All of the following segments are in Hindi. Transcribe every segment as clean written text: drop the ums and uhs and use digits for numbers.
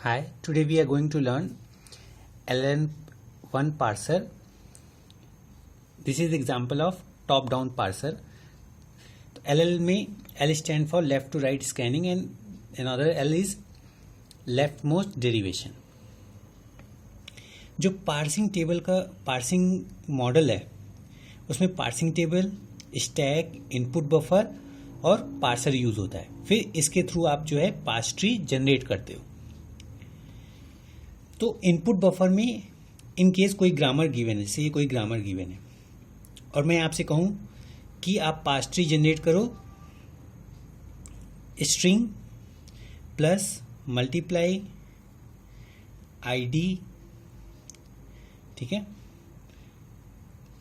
Hi, today we are going to learn LN1 parser. This is the example of top-down parser. तो LL में L stand for left to right scanning and another L is leftmost derivation. जो पार्सिंग टेबल का पार्सिंग मॉडल है उसमें parsing table, stack, input buffer और पार्सर यूज होता है। फिर इसके थ्रू आप जो है पार्स ट्री जनरेट करते हो। तो इनपुट बफर में इन केस कोई ग्रामर गिवन है, जैसे ये कोई ग्रामर गिवन है और मैं आपसे कहूं कि आप पार्स ट्री जनरेट करो स्ट्रिंग प्लस मल्टीप्लाई आईडी, ठीक है,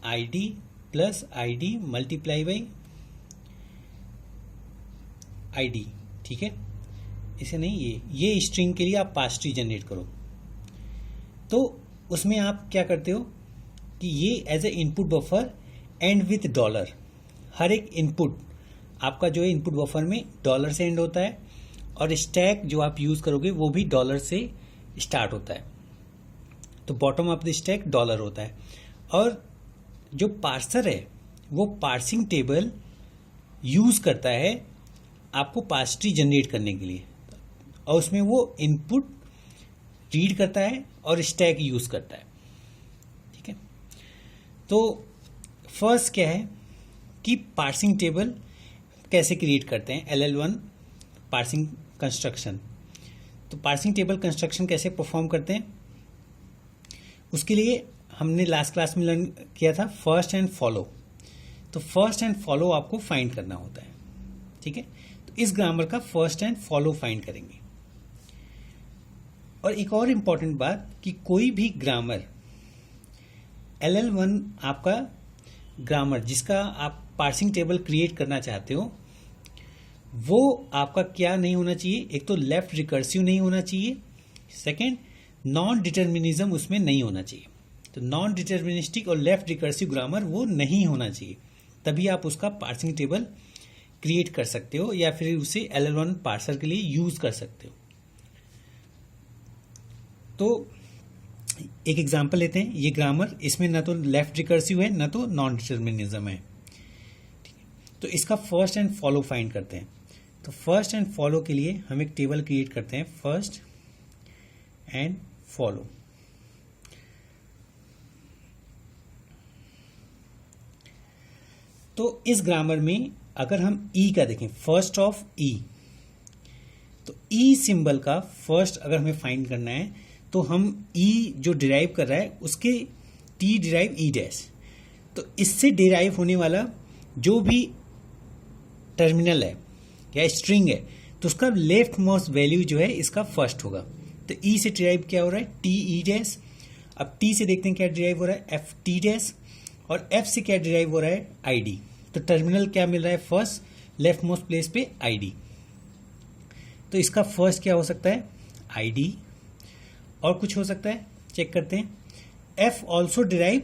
ID plus ID multiply by ID, ठीक है। इसे नहीं, ये स्ट्रिंग के लिए आप पार्स ट्री जनरेट करो। तो उसमें आप क्या करते हो कि ये as a input buffer end with dollar, हर एक इनपुट आपका जो है इनपुट बफर में डॉलर से एंड होता है और स्टैक जो आप यूज करोगे वो भी डॉलर से स्टार्ट होता है। तो bottom of the stack dollar होता है और जो पार्सर है वो पार्सिंग टेबल यूज करता है आपको पार्स ट्री जनरेट करने के लिए और उसमें वो इनपुट रीड करता है और स्टैक यूज करता है, ठीक है। तो फर्स्ट क्या है कि पार्सिंग टेबल कैसे क्रिएट करते हैं, LL1 पार्सिंग कंस्ट्रक्शन। तो पार्सिंग टेबल कंस्ट्रक्शन कैसे परफॉर्म करते हैं उसके लिए हमने लास्ट क्लास में लर्न किया था फर्स्ट एंड फॉलो। तो फर्स्ट एंड फॉलो आपको फाइंड करना होता है, ठीक है। तो इस ग्रामर का फर्स्ट एंड फॉलो फाइंड करेंगे। और एक और इंपॉर्टेंट बात कि कोई भी ग्रामर LL1 आपका ग्रामर जिसका आप पार्सिंग टेबल क्रिएट करना चाहते हो वो आपका क्या नहीं होना चाहिए, एक तो लेफ्ट रिकर्सिव नहीं होना चाहिए, सेकंड नॉन डिटर्मिनिज्म उसमें नहीं होना चाहिए। तो नॉन डिटर्मिनिस्टिक और लेफ्ट रिकर्सिव ग्रामर वो नहीं होना चाहिए, तभी आप उसका पार्सिंग टेबल क्रिएट कर सकते हो या फिर उसे LL1 पार्सर के लिए यूज कर सकते हो। तो एक एग्जांपल लेते हैं। ये ग्रामर, इसमें ना तो लेफ्ट रिकर्सिव है ना तो नॉन डिटर्मिनिज्म है, ठीक है। तो इसका फर्स्ट एंड फॉलो फाइंड करते हैं। तो फर्स्ट एंड फॉलो के लिए हम एक टेबल क्रिएट करते हैं, फर्स्ट एंड फॉलो। तो इस ग्रामर में अगर हम ई का देखें, फर्स्ट ऑफ ई, तो ई सिंबल का फर्स्ट अगर हमें फाइंड करना है तो हम ई जो डिराइव कर रहा है उसके टी डिराइव ई डैश, तो इससे डिराइव होने वाला जो भी टर्मिनल है या स्ट्रिंग है तो उसका लेफ्ट मोस्ट वैल्यू जो है इसका फर्स्ट होगा। तो ई से डिराइव क्या हो रहा है, टी ई डैश। अब टी से देखते हैं क्या डिराइव हो रहा है, एफ टी डैश, और एफ से क्या डिराइव हो रहा है, आईडी। तो टर्मिनल क्या मिल रहा है, फर्स्ट लेफ्ट मोस्ट प्लेस पे आईडी। तो इसका फर्स्ट क्या हो सकता है, आईडी, और कुछ हो सकता है, चेक करते हैं। F also derive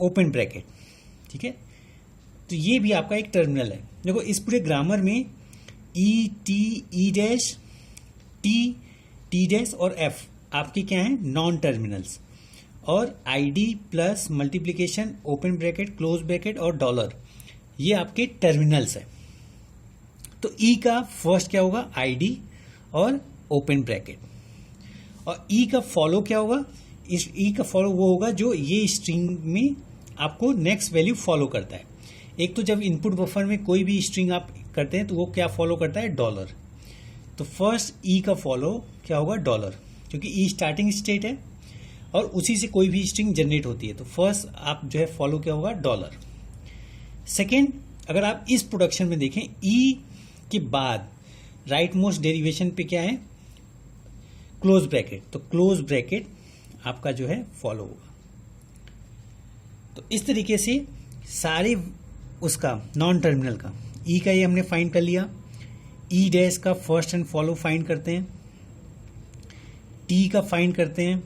open bracket, ठीक है। तो ये भी आपका एक टर्मिनल है। देखो इस पूरे ग्रामर में E T E dash, T T dash और एफ आपके क्या है, नॉन टर्मिनल्स, और ID plus multiplication open bracket close bracket और डॉलर ये आपके टर्मिनल्स है। तो ई का फर्स्ट क्या होगा, आईडी और ओपन ब्रैकेट, और ई का फॉलो क्या होगा, इस ई का फॉलो वो होगा जो ये स्ट्रिंग में आपको नेक्स्ट वैल्यू फॉलो करता है। एक तो जब इनपुट बफर में कोई भी स्ट्रिंग आप करते हैं तो वो क्या फॉलो करता है, डॉलर। तो फर्स्ट ई का फॉलो क्या होगा, डॉलर, क्योंकि ई स्टार्टिंग स्टेट है और उसी से कोई भी स्ट्रिंग जनरेट होती है। तो फर्स्ट आप जो है फॉलो क्या होगा, डॉलर। सेकेंड, अगर आप इस प्रोडक्शन में देखें ई के बाद राइट मोस्ट डेरिवेशन पे क्या है, क्लोज ब्रैकेट। तो क्लोज ब्रैकेट आपका जो है फॉलो होगा। तो इस तरीके से सारे उसका नॉन टर्मिनल का ई का ये हमने फाइंड कर लिया। ई डैश का फर्स्ट एंड फॉलो फाइंड करते हैं, टी का फाइंड करते हैं,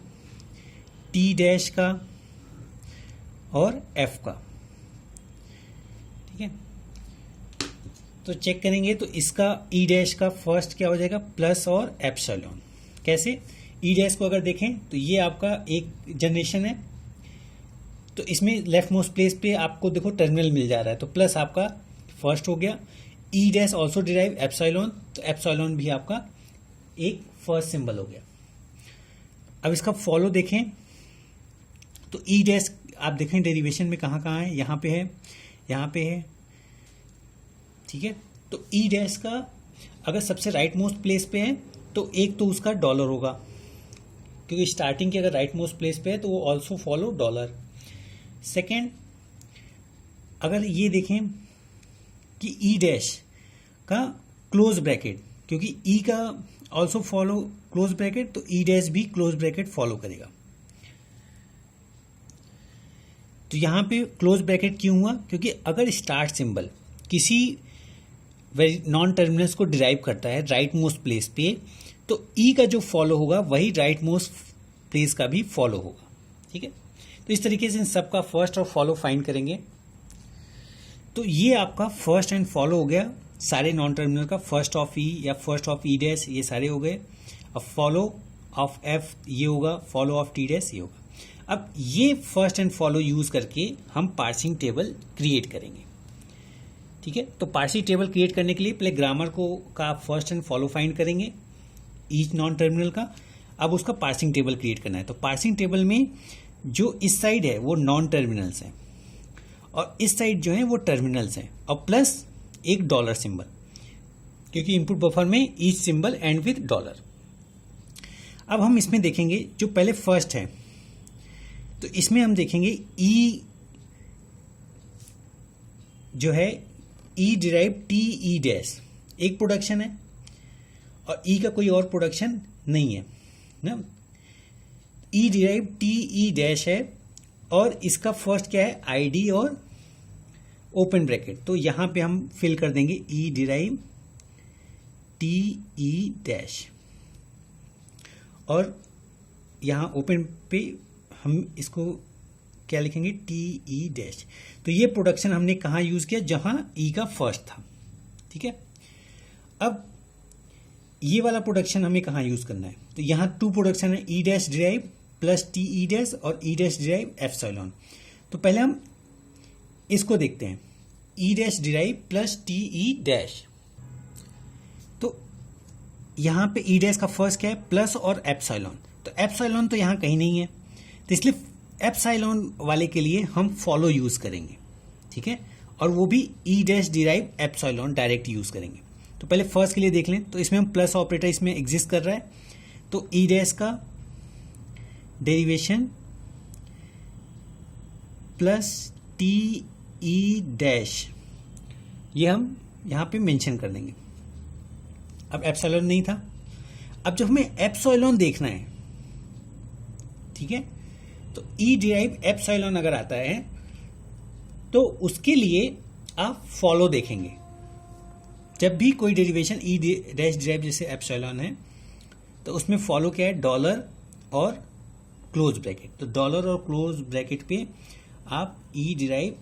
टी डैश का और एफ का, ठीक है। तो चेक करेंगे तो इसका ई डैश का फर्स्ट क्या हो जाएगा, प्लस और एप्सिलॉन, कैसे? ई डैश को अगर देखें तो ये आपका एक जनरेशन है, तो इसमें लेफ्ट मोस्ट प्लेस पे आपको देखो टर्मिनल मिल जा रहा है, तो प्लस आपका फर्स्ट हो गया। ई डैश ऑल्सो डिराइव एप्सिलॉन, तो एप्सिलॉन भी आपका एक फर्स्ट सिंबल हो गया। अब इसका फॉलो देखें तो ई डैश आप देखें डेरिवेशन में कहाँ कहाँ है, यहाँ पे है, यहाँ पे है, ठीक है। तो ई डैश का अगर सबसे राइट मोस्ट प्लेस पे है तो एक तो उसका डॉलर होगा, क्योंकि स्टार्टिंग के अगर राइट मोस्ट प्लेस पे है तो वो ऑल्सो फॉलो डॉलर। सेकेंड, अगर ये देखें कि ई डैश का क्लोज ब्रैकेट, क्योंकि ई का ऑल्सो फॉलो क्लोज ब्रैकेट, तो ई डैश भी क्लोज ब्रैकेट फॉलो करेगा। तो यहां पे क्लोज ब्रैकेट क्यों हुआ? क्योंकि अगर स्टार्ट सिंबल किसी नॉन टर्मिनल्स को डिराइव करता है राइट मोस्ट प्लेस पे, तो ई का जो फॉलो होगा वही राइट मोस्ट प्लेस का भी फॉलो होगा, ठीक है। तो इस तरीके से इन सबका फर्स्ट और फॉलो फाइंड करेंगे। तो ये आपका फर्स्ट एंड फॉलो हो गया, सारे नॉन टर्मिनल का फर्स्ट ऑफ ई या फर्स्ट ऑफ ई डैश ये सारे हो गए। अब फॉलो ऑफ एफ ये होगा, फॉलो ऑफ टी डैश ये होगा। अब ये फर्स्ट एंड फॉलो यूज करके हम पार्सिंग टेबल क्रिएट करेंगे, ठीक है। तो पार्सिंग टेबल क्रिएट करने के लिए पहले ग्रामर को का फर्स्ट एंड फॉलो फाइंड करेंगे ईच नॉन टर्मिनल का। अब उसका पार्सिंग टेबल क्रिएट करना है, तो पार्सिंग टेबल में जो इस साइड है वो नॉन टर्मिनल्स हैं और इस साइड जो है वो टर्मिनल्स हैं, और प्लस एक डॉलर सिंबल, क्योंकि इनपुट बफर में each symbol and with dollar. अब हम इसमें देखेंगे जो पहले फर्स्ट है, तो इसमें हम देखेंगे ई जो है ई डिराइव टी ई डैश एक प्रोडक्शन है और ई का कोई और प्रोडक्शन नहीं है ना। ई डिराइव टी ई डैश है और इसका फर्स्ट क्या है? आईडी और ओपन ब्रैकेट। तो यहां पे हम फिल कर देंगे ई डिराइव टी ई डैश, और यहां ओपन पे हम इसको क्या लिखेंगे? T E dash. तो ये प्रोडक्शन हमने कहां यूज किया? जहां ई का फर्स्ट था, ठीक है। अब ये वाला प्रोडक्शन हमें कहां यूज करना है? तो यहां टू प्रोडक्शन है, ई dash derive plus T E dash और ई डैश डिराइव एप्सिलॉन। तो पहले हम इसको देखते हैं, ई dash derive plus T E dash. तो यहां पे ई डैश का फर्स्ट क्या है? प्लस और एप्सिलॉन। तो एप्सिलॉन तो यहां कहीं नहीं है, तो इसलिए एप्सिलॉन वाले के लिए हम फॉलो यूज करेंगे, ठीक है। और वो भी ई dash derive epsilon direct use करेंगे। तो पहले फर्स्ट के लिए देख लें, तो इसमें हम प्लस ऑपरेटर इसमें एग्जिस्ट कर रहा है, तो ई डैश का derivation plus T E dash ये हम यहां पे मेंशन कर देंगे। अब एप्सिलॉन नहीं था, अब जब हमें एप्सिलॉन देखना है, ठीक है, तो ई डिराइव एप्सिलॉन अगर आता है तो उसके लिए आप फॉलो देखेंगे। जब भी कोई डेरिवेशन ई डैश डिराइव जैसे एप्सिलॉन है तो उसमें फॉलो क्या है? डॉलर और क्लोज ब्रैकेट। तो डॉलर और क्लोज ब्रैकेट पे आप ई डिराइव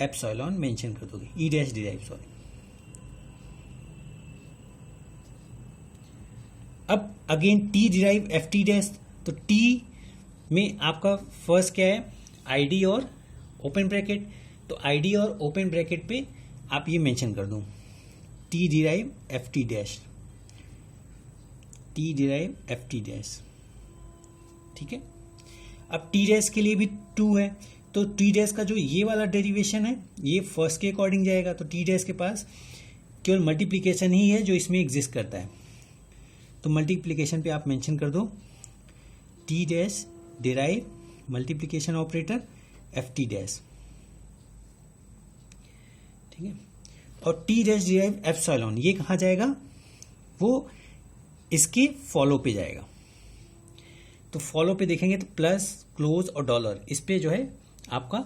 एप्सिलॉन मेंशन कर दोगे, ई डैश डिराइव सॉरी। अब again T derive F T dash, तो टी में आपका फर्स्ट क्या है? आईडी और ओपन ब्रैकेट। तो आईडी और ओपन ब्रैकेट पे आप ये मेंशन कर दो, T derive F T dash, T derive F T dash, ठीक है। अब टी डैश के लिए भी 2 है, तो टी डैश का जो ये वाला डेरिवेशन है ये फर्स्ट के अकॉर्डिंग जाएगा। तो टी डैश के पास केवल मल्टीप्लीकेशन ही है जो इसमें एग्जिस्ट करता है, तो मल्टीप्लीकेशन पे आप मेंशन कर दो T dash derive multiplication operator F T dash, ठीक है। और टी डैश डिराइव एप्सिलॉन ये कहां जाएगा? वो इसके फॉलो पे जाएगा। तो फॉलो पे देखेंगे तो प्लस क्लोज और डॉलर इस पे जो है आपका।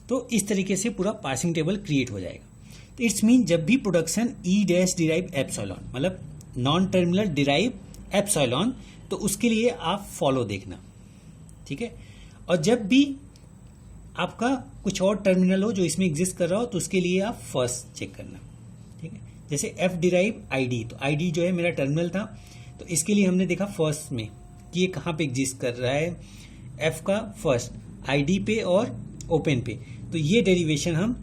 तो इस तरीके से पूरा पार्सिंग टेबल क्रिएट हो जाएगा। तो इट्स मीन जब भी प्रोडक्शन ई डैश डिराइव एप्सिलॉन मतलब नॉन टर्मिनल डिराइव एप्सिलॉन, तो उसके लिए आप फॉलो देखना, ठीक है। और जब भी आपका कुछ और टर्मिनल हो जो इसमें एग्जिस्ट कर रहा हो तो उसके लिए आप फर्स्ट चेक करना, ठीक है। जैसे एफ डिराइव आईडी, तो आईडी जो है मेरा टर्मिनल था, तो इसके लिए हमने देखा फर्स्ट में कि ये कहाँ पे एग्जिस्ट कर रहा है, एफ का फर्स्ट आईडी पे और ओपन पे, तो ये डेरिवेशन हम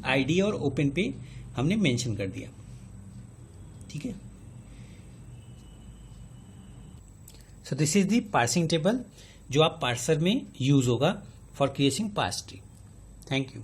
आईडी और ओपन पे हमने मेंशन कर दिया। ठीक है, so this is the parsing table जो आप पार्सर में यूज होगा for creating parse tree. Thank you.